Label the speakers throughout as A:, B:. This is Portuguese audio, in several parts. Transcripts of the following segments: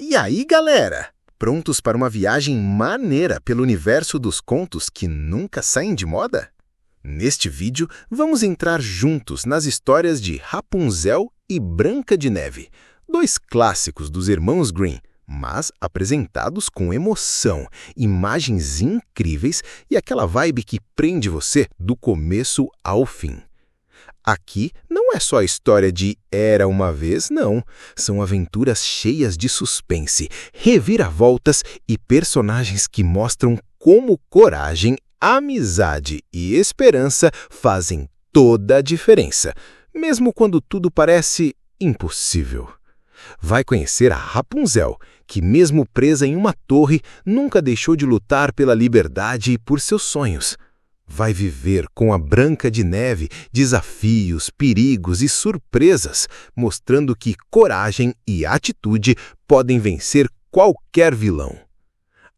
A: E aí, galera? Prontos para uma viagem maneira pelo universo dos contos que nunca saem de moda? Neste vídeo, vamos entrar juntos nas histórias de Rapunzel e Branca de Neve, dois clássicos dos irmãos Grimm, mas apresentados com emoção, imagens incríveis e aquela vibe que prende você do começo ao fim. Aqui não é só a história de Era uma Vez, não. São aventuras cheias de suspense, reviravoltas e personagens que mostram como coragem, amizade e esperança fazem toda a diferença, mesmo quando tudo parece impossível. Vai conhecer a Rapunzel, que mesmo presa em uma torre, nunca deixou de lutar pela liberdade e por seus sonhos. Vai viver com a Branca de Neve desafios, perigos e surpresas, mostrando que coragem e atitude podem vencer qualquer vilão.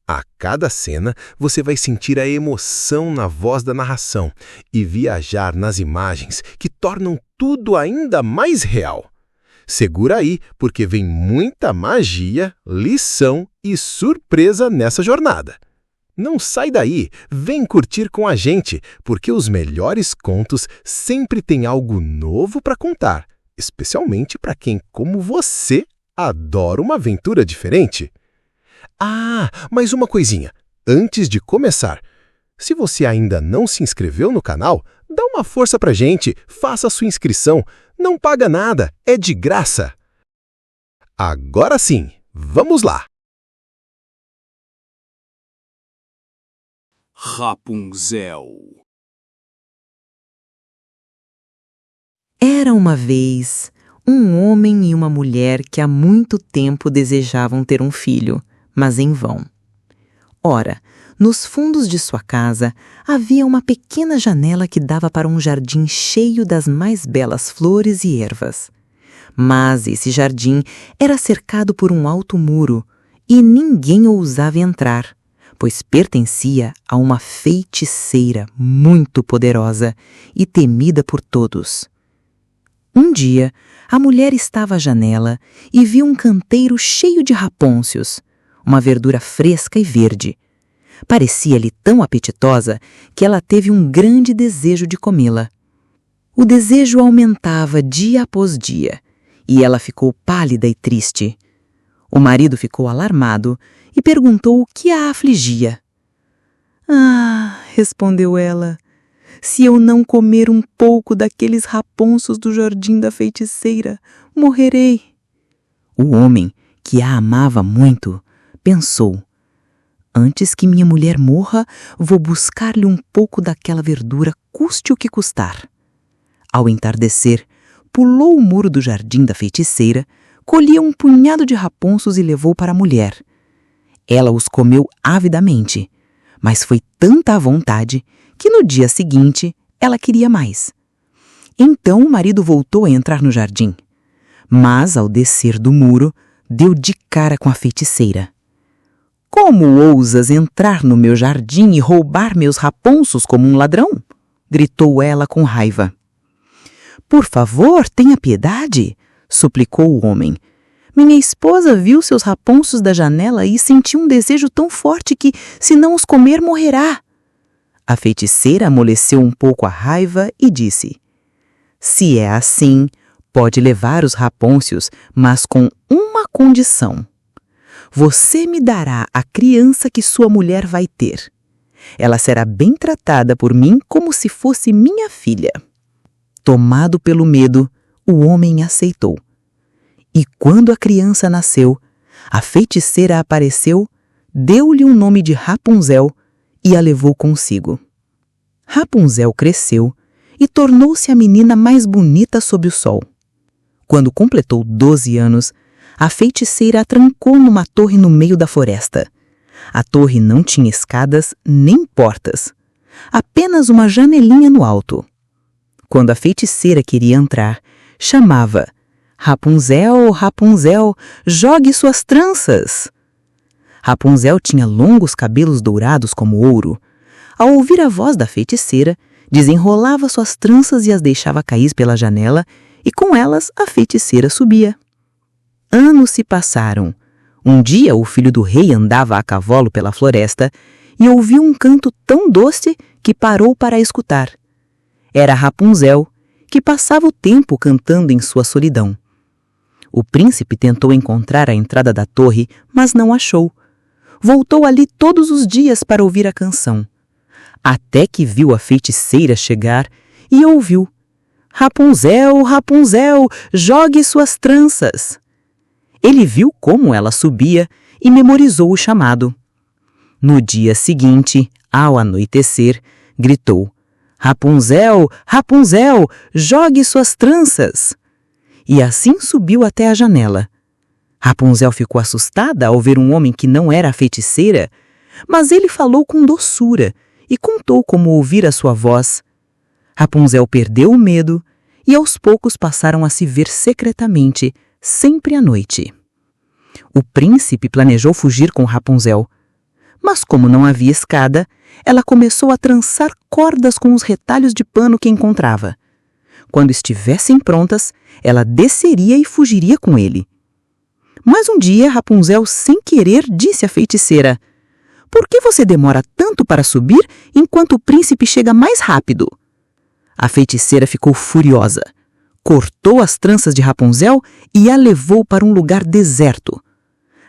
A: A cada cena, você vai sentir a emoção na voz da narração e viajar nas imagens que tornam tudo ainda mais real. Segura aí, porque vem muita magia, lição e surpresa nessa jornada. Não sai daí, vem curtir com a gente, porque os melhores contos sempre têm algo novo para contar, especialmente para quem, como você, adora uma aventura diferente. Ah, mais uma coisinha, antes de começar. Se você ainda não se inscreveu no canal, dá uma força pra gente, faça a sua inscrição, não paga nada, é de graça. Agora sim, vamos lá!
B: Rapunzel.
C: Era uma vez um homem e uma mulher que há muito tempo desejavam ter um filho, mas em vão. Ora, nos fundos de sua casa havia uma pequena janela que dava para um jardim cheio das mais belas flores e ervas. Mas esse jardim era cercado por um alto muro e ninguém ousava entrar, pois pertencia a uma feiticeira muito poderosa e temida por todos. Um dia, a mulher estava à janela e viu um canteiro cheio de rapôncios, uma verdura fresca e verde. Parecia-lhe tão apetitosa que ela teve um grande desejo de comê-la. O desejo aumentava dia após dia, e ela ficou pálida e triste. O marido ficou alarmado e perguntou o que a afligia. "Ah", respondeu ela, "se eu não comer um pouco daqueles rapônços do jardim da feiticeira, morrerei." O homem, que a amava muito, pensou: "Antes que minha mulher morra, vou buscar-lhe um pouco daquela verdura, custe o que custar." Ao entardecer, pulou o muro do jardim da feiticeira, colheu um punhado de rapônços e levou para a mulher. Ela os comeu avidamente, mas foi tanta a vontade que no dia seguinte ela queria mais. Então o marido voltou a entrar no jardim, mas ao descer do muro, deu de cara com a feiticeira. "Como ousas entrar no meu jardim e roubar meus rapônços como um ladrão?" gritou ela com raiva. "Por favor, tenha piedade", suplicou o homem. "Minha esposa viu seus rapônços da janela e sentiu um desejo tão forte que, se não os comer, morrerá." A feiticeira amoleceu um pouco a raiva e disse: "Se é assim, pode levar os rapônços, mas com uma condição. Você me dará a criança que sua mulher vai ter. Ela será bem tratada por mim como se fosse minha filha." Tomado pelo medo, o homem aceitou. E quando a criança nasceu, a feiticeira apareceu, deu-lhe um nome de Rapunzel e a levou consigo. Rapunzel cresceu e tornou-se a menina mais bonita sob o sol. Quando completou 12 anos, a feiticeira a trancou numa torre no meio da floresta. A torre não tinha escadas nem portas, apenas uma janelinha no alto. Quando a feiticeira queria entrar, chamava: "Rapunzel, Rapunzel, jogue suas tranças." Rapunzel tinha longos cabelos dourados como ouro. Ao ouvir a voz da feiticeira, desenrolava suas tranças e as deixava cair pela janela, e com elas a feiticeira subia. Anos se passaram. Um dia, o filho do rei andava a cavalo pela floresta e ouviu um canto tão doce que parou para escutar. Era Rapunzel, que passava o tempo cantando em sua solidão. O príncipe tentou encontrar a entrada da torre, mas não achou. Voltou ali todos os dias para ouvir a canção, até que viu a feiticeira chegar e ouviu: Rapunzel, Rapunzel, jogue suas tranças. Ele viu como ela subia e memorizou o chamado. No dia seguinte, ao anoitecer, gritou: Rapunzel, Rapunzel, jogue suas tranças. E assim subiu até a janela. Rapunzel ficou assustada ao ver um homem que não era a feiticeira, mas ele falou com doçura e contou como ouvira sua voz. Rapunzel perdeu o medo e aos poucos passaram a se ver secretamente, sempre à noite. O príncipe planejou fugir com Rapunzel, mas como não havia escada, ela começou a trançar cordas com os retalhos de pano que encontrava. Quando estivessem prontas, ela desceria e fugiria com ele. Mas um dia, Rapunzel, sem querer, disse à feiticeira: Por que você demora tanto para subir enquanto o príncipe chega mais rápido? A feiticeira ficou furiosa. Cortou as tranças de Rapunzel e a levou para um lugar deserto.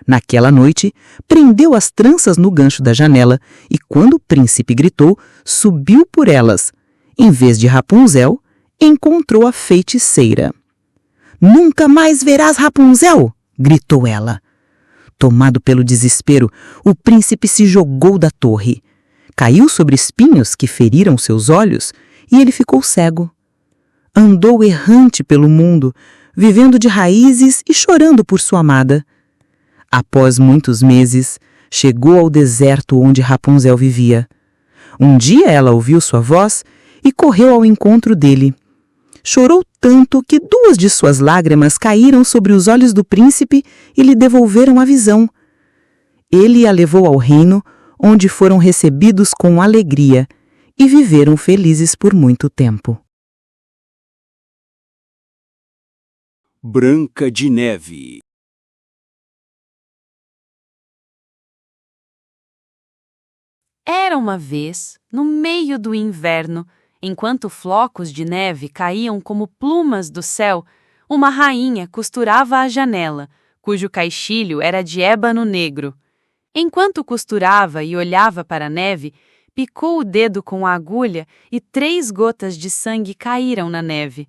C: Naquela noite, prendeu as tranças no gancho da janela e, quando o príncipe gritou, subiu por elas. Em vez de Rapunzel, encontrou a feiticeira. Nunca mais verás Rapunzel! Gritou ela. Tomado pelo desespero, o príncipe se jogou da torre. Caiu sobre espinhos que feriram seus olhos e ele ficou cego. Andou errante pelo mundo, vivendo de raízes e chorando por sua amada. Após muitos meses, chegou ao deserto onde Rapunzel vivia. Um dia ela ouviu sua voz e correu ao encontro dele. Chorou tanto que 2 de suas lágrimas caíram sobre os olhos do príncipe e lhe devolveram a visão. Ele a levou ao reino, onde foram recebidos com alegria e viveram felizes por muito tempo.
B: Branca de Neve.
D: Era uma vez, no meio do inverno, enquanto flocos de neve caíam como plumas do céu, uma rainha costurava a janela, cujo caixilho era de ébano negro. Enquanto costurava e olhava para a neve, picou o dedo com a agulha e 3 gotas de sangue caíram na neve.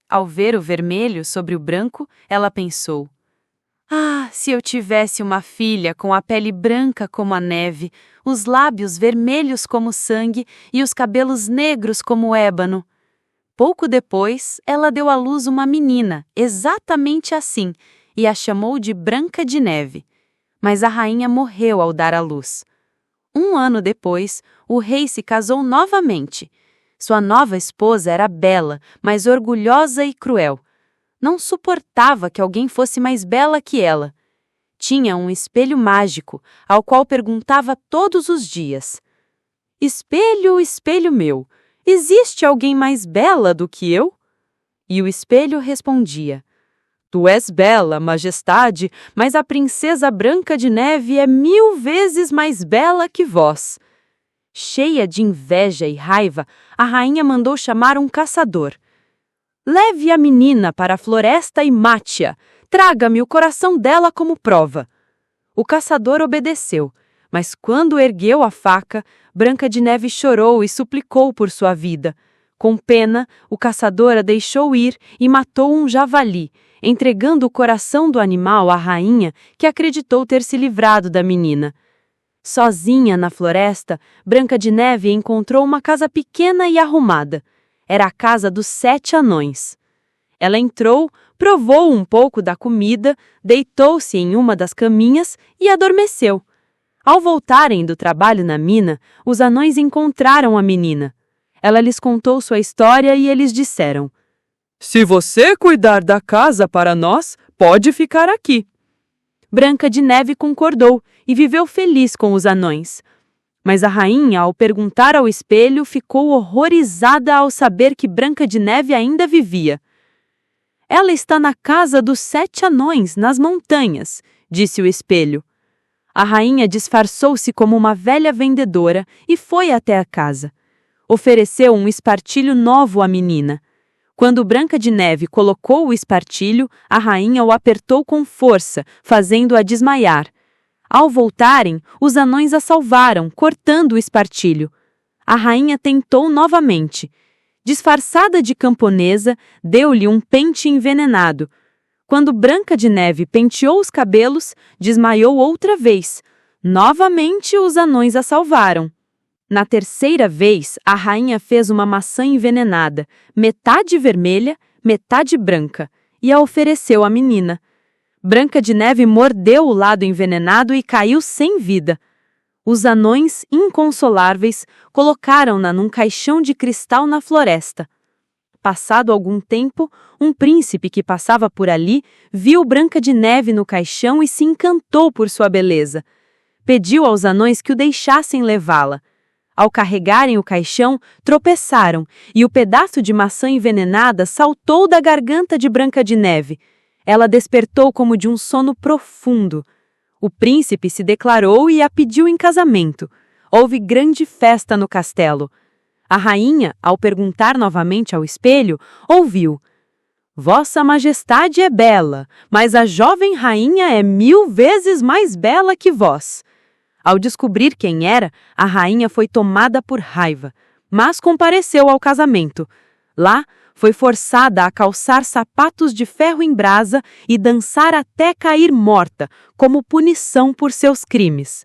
D: Ao ver o vermelho sobre o branco, ela pensou: Ah, se eu tivesse uma filha com a pele branca como a neve, os lábios vermelhos como sangue e os cabelos negros como ébano. Pouco depois, ela deu à luz uma menina, exatamente assim, e a chamou de Branca de Neve. Mas a rainha morreu ao dar à luz. 1 ano depois, o rei se casou novamente. Sua nova esposa era bela, mas orgulhosa e cruel. Não suportava que alguém fosse mais bela que ela. Tinha um espelho mágico, ao qual perguntava todos os dias: Espelho, espelho meu, existe alguém mais bela do que eu? E o espelho respondia: Tu és bela, majestade, mas a princesa Branca de Neve é 1000 vezes mais bela que vós. Cheia de inveja e raiva, a rainha mandou chamar um caçador. Leve a menina para a floresta e mate-a. Traga-me o coração dela como prova. O caçador obedeceu, mas quando ergueu a faca, Branca de Neve chorou e suplicou por sua vida. Com pena, o caçador a deixou ir e matou um javali, entregando o coração do animal à rainha, que acreditou ter se livrado da menina. Sozinha na floresta, Branca de Neve encontrou uma casa pequena e arrumada. Era a casa dos 7 anões. Ela entrou, provou um pouco da comida, deitou-se em uma das caminhas e adormeceu. Ao voltarem do trabalho na mina, os anões encontraram a menina. Ela lhes contou sua história e eles disseram: Se você cuidar da casa para nós, pode ficar aqui. Branca de Neve concordou e viveu feliz com os anões. Mas a rainha, ao perguntar ao espelho, ficou horrorizada ao saber que Branca de Neve ainda vivia. Ela está na casa dos 7 anões, nas montanhas, disse o espelho. A rainha disfarçou-se como uma velha vendedora e foi até a casa. Ofereceu um espartilho novo à menina. Quando Branca de Neve colocou o espartilho, a rainha o apertou com força, fazendo-a desmaiar. Ao voltarem, os anões a salvaram, cortando o espartilho. A rainha tentou novamente. Disfarçada de camponesa, deu-lhe um pente envenenado. Quando Branca de Neve penteou os cabelos, desmaiou outra vez. Novamente, os anões a salvaram. Na terceira vez, a rainha fez uma maçã envenenada, metade vermelha, metade branca, e a ofereceu à menina. Branca de Neve mordeu o lado envenenado e caiu sem vida. Os anões, inconsoláveis, colocaram-na num caixão de cristal na floresta. Passado algum tempo, um príncipe que passava por ali viu Branca de Neve no caixão e se encantou por sua beleza. Pediu aos anões que o deixassem levá-la. Ao carregarem o caixão, tropeçaram e o pedaço de maçã envenenada saltou da garganta de Branca de Neve. Ela despertou como de um sono profundo. O príncipe se declarou e a pediu em casamento. Houve grande festa no castelo. A rainha, ao perguntar novamente ao espelho, ouviu: "Vossa Majestade é bela, mas a jovem rainha é 1000 vezes mais bela que vós." Ao descobrir quem era, a rainha foi tomada por raiva, mas compareceu ao casamento. Lá, foi forçada a calçar sapatos de ferro em brasa e dançar até cair morta, como punição por seus crimes.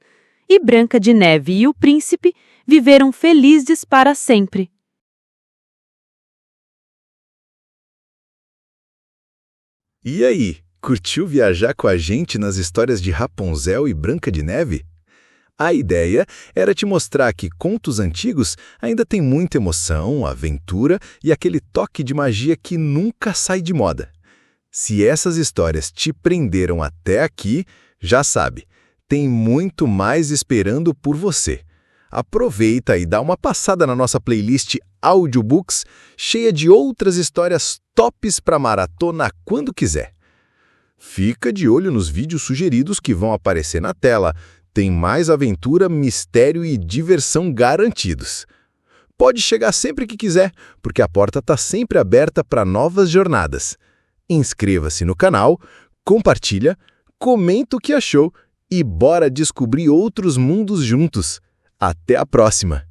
D: E Branca de Neve e o príncipe viveram felizes para sempre.
A: E aí, curtiu viajar com a gente nas histórias de Rapunzel e Branca de Neve? A ideia era te mostrar que contos antigos ainda têm muita emoção, aventura e aquele toque de magia que nunca sai de moda. Se essas histórias te prenderam até aqui, já sabe, tem muito mais esperando por você. Aproveita e dá uma passada na nossa playlist Audiobooks, cheia de outras histórias tops para maratona quando quiser. Fica de olho nos vídeos sugeridos que vão aparecer na tela. Tem mais aventura, mistério e diversão garantidos. Pode chegar sempre que quiser, porque a porta está sempre aberta para novas jornadas. Inscreva-se no canal, compartilha, comenta o que achou e bora descobrir outros mundos juntos. Até a próxima!